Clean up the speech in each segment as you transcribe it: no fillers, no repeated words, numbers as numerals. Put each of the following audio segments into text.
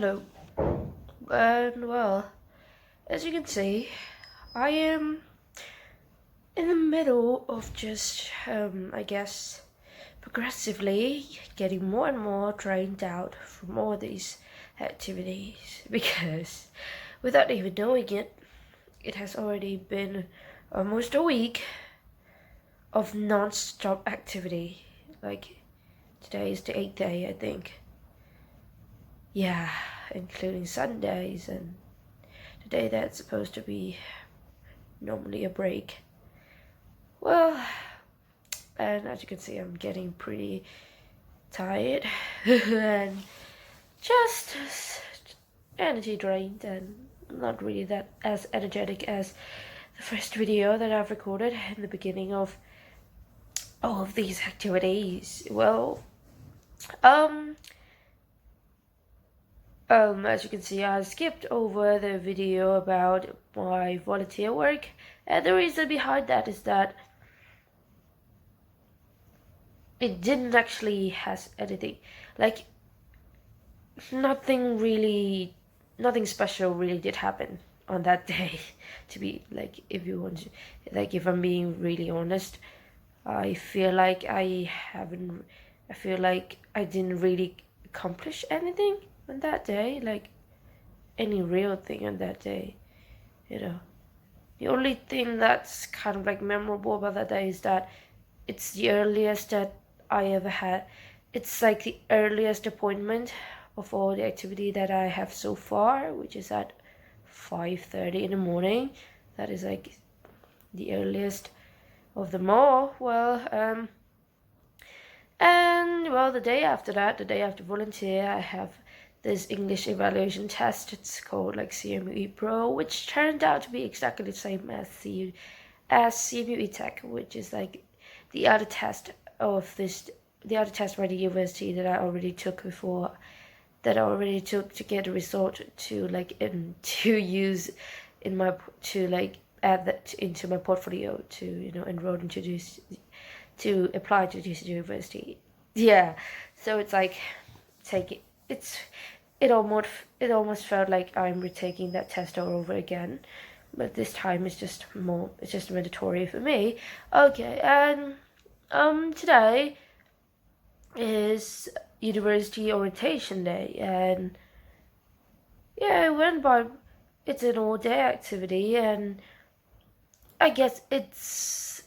Hello. And well, as you can see, I am in the middle of just, I guess, progressively getting more and more drained out from all these activities because without even knowing it, it has already been almost a week of non-stop activity. Like, today is the 8th day, I think. Yeah, including Sundays and the day that's supposed to be normally a break. Well, and as you can see, I'm getting pretty tired and just energy drained and not really that as energetic as the first video that I've recorded in the beginning of all of these activities. Well, as you can see, I skipped over the video about my volunteer work, and the reason behind that is that it didn't actually has anything, like, nothing special really did happen on that day. To be like, if you want to, like, if I'm being really honest, I feel like I didn't really accomplish anything on that day, like any real thing on that day, The only thing that's kind of like memorable about that day is that it's the earliest that I ever had. It's like the earliest appointment of all the activity that I have so far, which is at 5:30 in the morning. That is like the earliest of them all. And well, the day after that, the day after volunteer, I have this English evaluation test. It's called like CMUE Pro, which turned out to be exactly the same as CMUE Tech, which is like the other test by the university that I already took before, that I already took to get a result to use in my add that into my portfolio to enroll into this, to apply to this university. Yeah, so it's like it almost felt like I'm retaking that test all over again, but this time it's just mandatory for me. Okay, and today is university orientation day, and yeah, it's an all-day activity, and I guess it's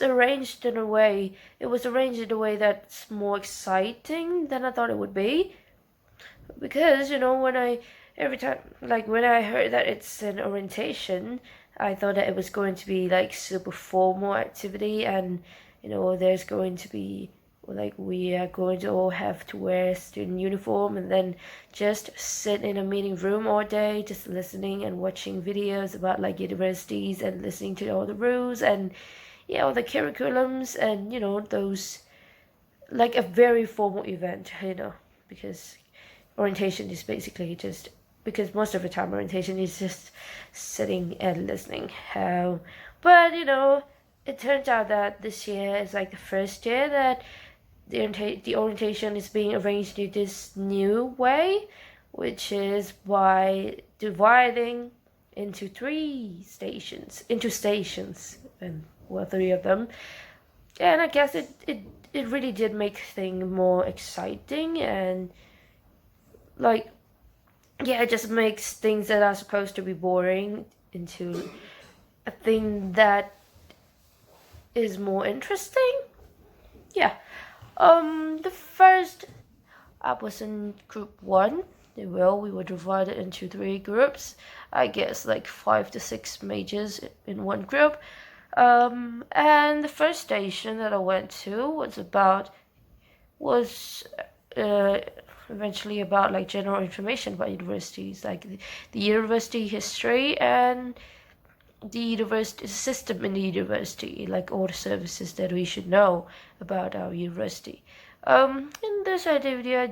arranged in a way. It was arranged in a way that's more exciting than I thought it would be, because when I heard that it's an orientation, I thought that it was going to be like super formal activity, and there's going to be, like, we are going to all have to wear student uniform and then just sit in a meeting room all day, just listening and watching videos about like universities and listening to all the rules and all the curriculums and those, like a very formal event, because orientation is basically just, because most of the time orientation is just sitting and listening. But it turns out that this year is like the first year that the orientation is being arranged in this new way, which is by dividing into stations, and three of them. And I guess it really did make things more exciting, and like, yeah, it just makes things that are supposed to be boring into a thing that is more interesting. Yeah. The first, I was in group 1. We were divided into 3 groups. I guess like 5 to 6 majors in one group. And the first station that I went to was eventually about like general information about universities, like the university history and the university system in the university, like all the services that we should know about our university. In this activity, I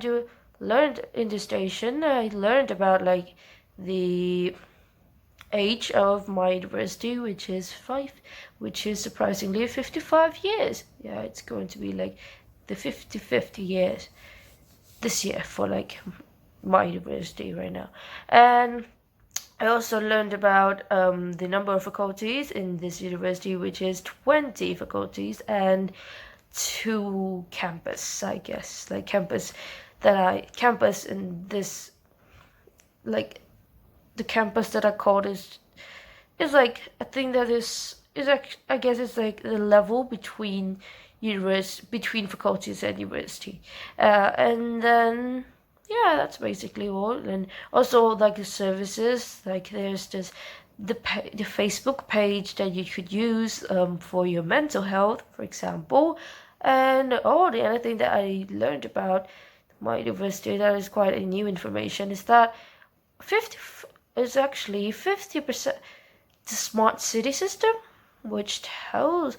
learned in the station. I learned about like the age of my university, which is surprisingly 55 years. Yeah, it's going to be like the 55th years this year for like my university right now. And I also learned about the number of faculties in this university, which is 20 faculties and 2 campus, I guess. Like campus in this, like the campus that I called is like a thing that is like, I guess it's like the level between between faculties and university. And then yeah, that's basically all. And also like the services, like there's this the Facebook page that you could use for your mental health, for example. And the other thing that I learned about my university that is quite a new information is that 50 is actually 50% the smart city system, which tells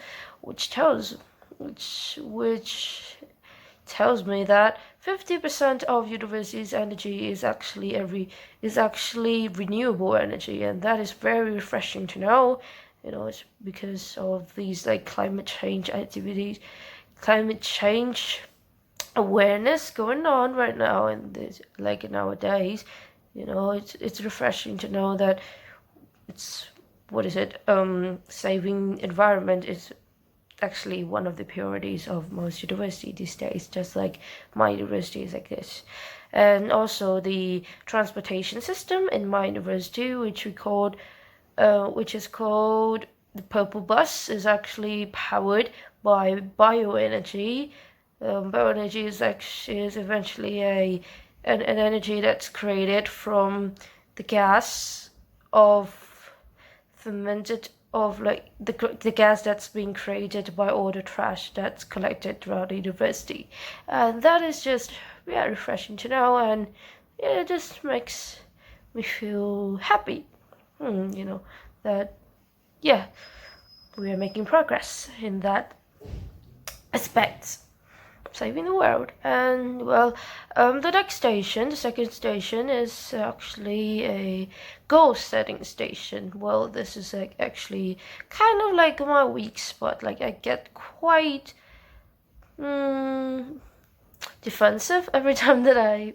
me that 50% of university's energy is actually renewable energy, and that is very refreshing to know. It's because of these like climate change activities, climate change awareness going on right now in this, like nowadays. It's refreshing to know that it's saving environment is actually one of the priorities of most universities these days, just like my university is like this. And also the transportation system in my university, which is called the Purple Bus, is actually powered by bioenergy. Bioenergy is eventually an energy that's created from the gas of fermented of like the gas that's being created by all the trash that's collected throughout the university. And that is just refreshing to know, and it just makes me feel happy. That we are making progress in that aspect, saving the world. And the second station is actually a goal setting station. Well, this is actually kind of like my weak spot. Like I get quite defensive every time that I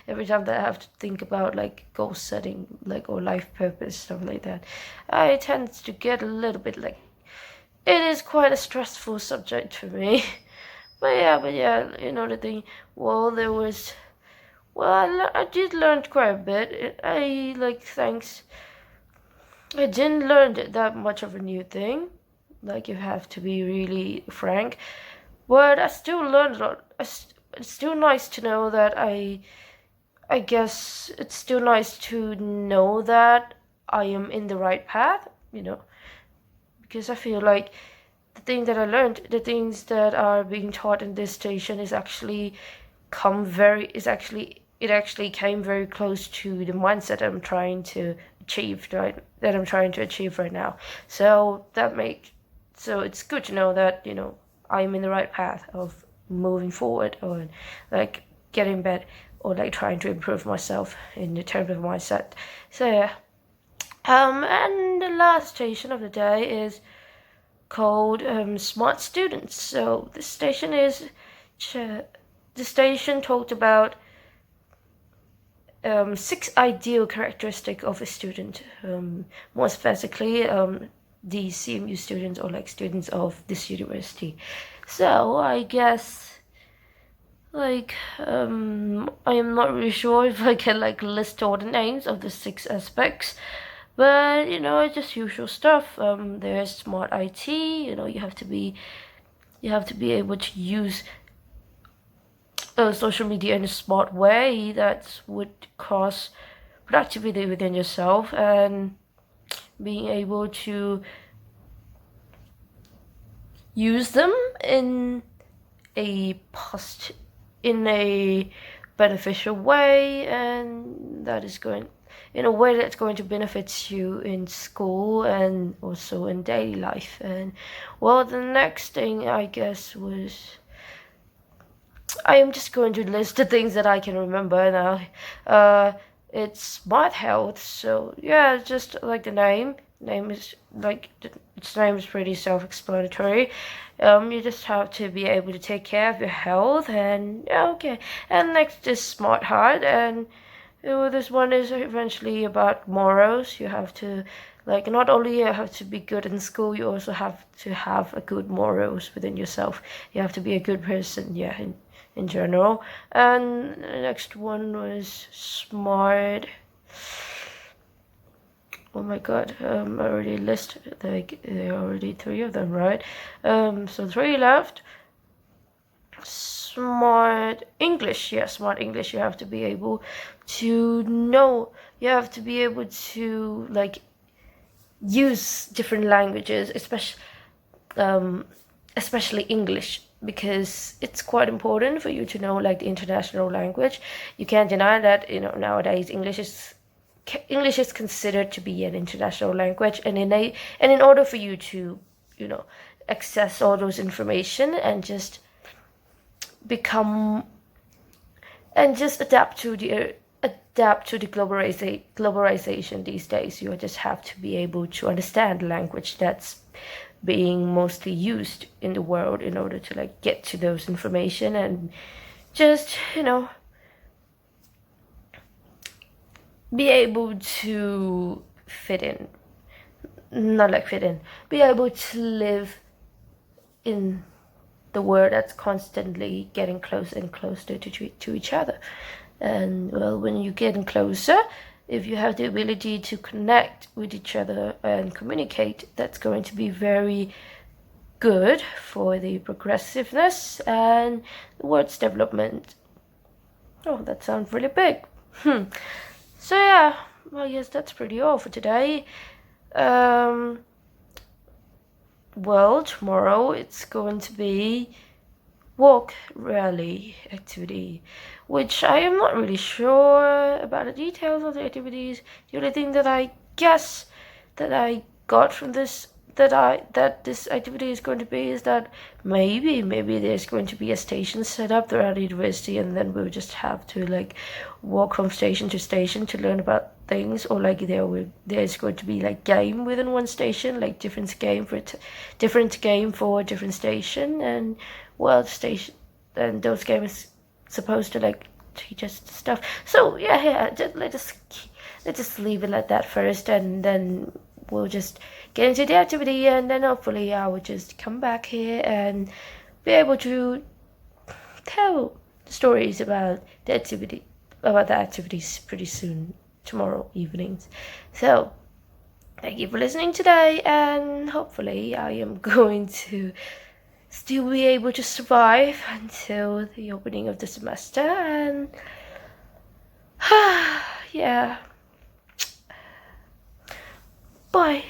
have to think about like goal setting, like, or life purpose, stuff like that. I tend to get a little bit like, it is quite a stressful subject for me. But yeah, the thing, I did learn quite a bit. I didn't learn that much of a new thing. Like, you have to be really frank. But I still learned a lot. It's still nice to know that I guess it's still nice to know that I am in the right path, because I feel like the thing that I learned, the things that are being taught in this station it actually came very close to the mindset I'm trying to achieve, right? That I'm trying to achieve right now. So it's good to know that, I'm in the right path of moving forward, or like getting better, or like trying to improve myself in the terms of mindset. So yeah. And the last station of the day is called Smart Students. So the station talked about 6 ideal characteristics of a student, more specifically the CMU students, or like students of this university. So I guess I am not really sure if I can like list all the names of the 6 aspects. But it's just usual stuff. There's smart IT. You have to be able to use social media in a smart way that would cause productivity within yourself, and being able to use them in a beneficial way, and that is in a way that's going to benefit you in school and also in daily life. And the next thing I guess was, I am just going to list the things that I can remember now. It's smart health. So yeah, just like the name is like its name is pretty self-explanatory. You just have to be able to take care of your health, and yeah, okay. And next is smart heart, and this one is eventually about morals. You have to, like, not only you have to be good in school, you also have to have a good morals within yourself. You have to be a good person, yeah, in general. And the next one was smart. Oh my god, I already listed, like, there are already 3 of them, right? So 3 left. Smart English, yeah, smart English. You have to be able to know, you have to be able to, like, use different languages, especially English, because it's quite important for you to know, like, the international language. You can't deny that, nowadays English is considered to be an international language, and in order for you to, access all those information and just become and just adapt to the globalization these days, you just have to be able to understand language that's being mostly used in the world in order to, like, get to those information and just, be able to fit in. Not like fit in. Be able to live in the world that's constantly getting closer and closer to each other. And, well, when you're getting closer, if you have the ability to connect with each other and communicate, that's going to be very good for the progressiveness and the world's development. Oh, that sounds really big. So yeah, well, yes, that's pretty all for today. Well, tomorrow it's going to be walk rally activity, which I am not really sure about the details of the activities. The only thing that I guess that I got from this that this activity is going to be is that maybe there's going to be a station set up throughout the university, and then we'll just have to, like, walk from station to station to learn about things, or like there's going to be, like, game within one station, like different game for different station, and, well, station, and those games supposed to, like, teach us stuff. So yeah, let's just leave it like that first, and then we'll just get into the activity, and then hopefully I will just come back here and be able to tell stories about the activities pretty soon, tomorrow evenings. So thank you for listening today, and hopefully I am going to still be able to survive until the opening of the semester, and yeah, bye.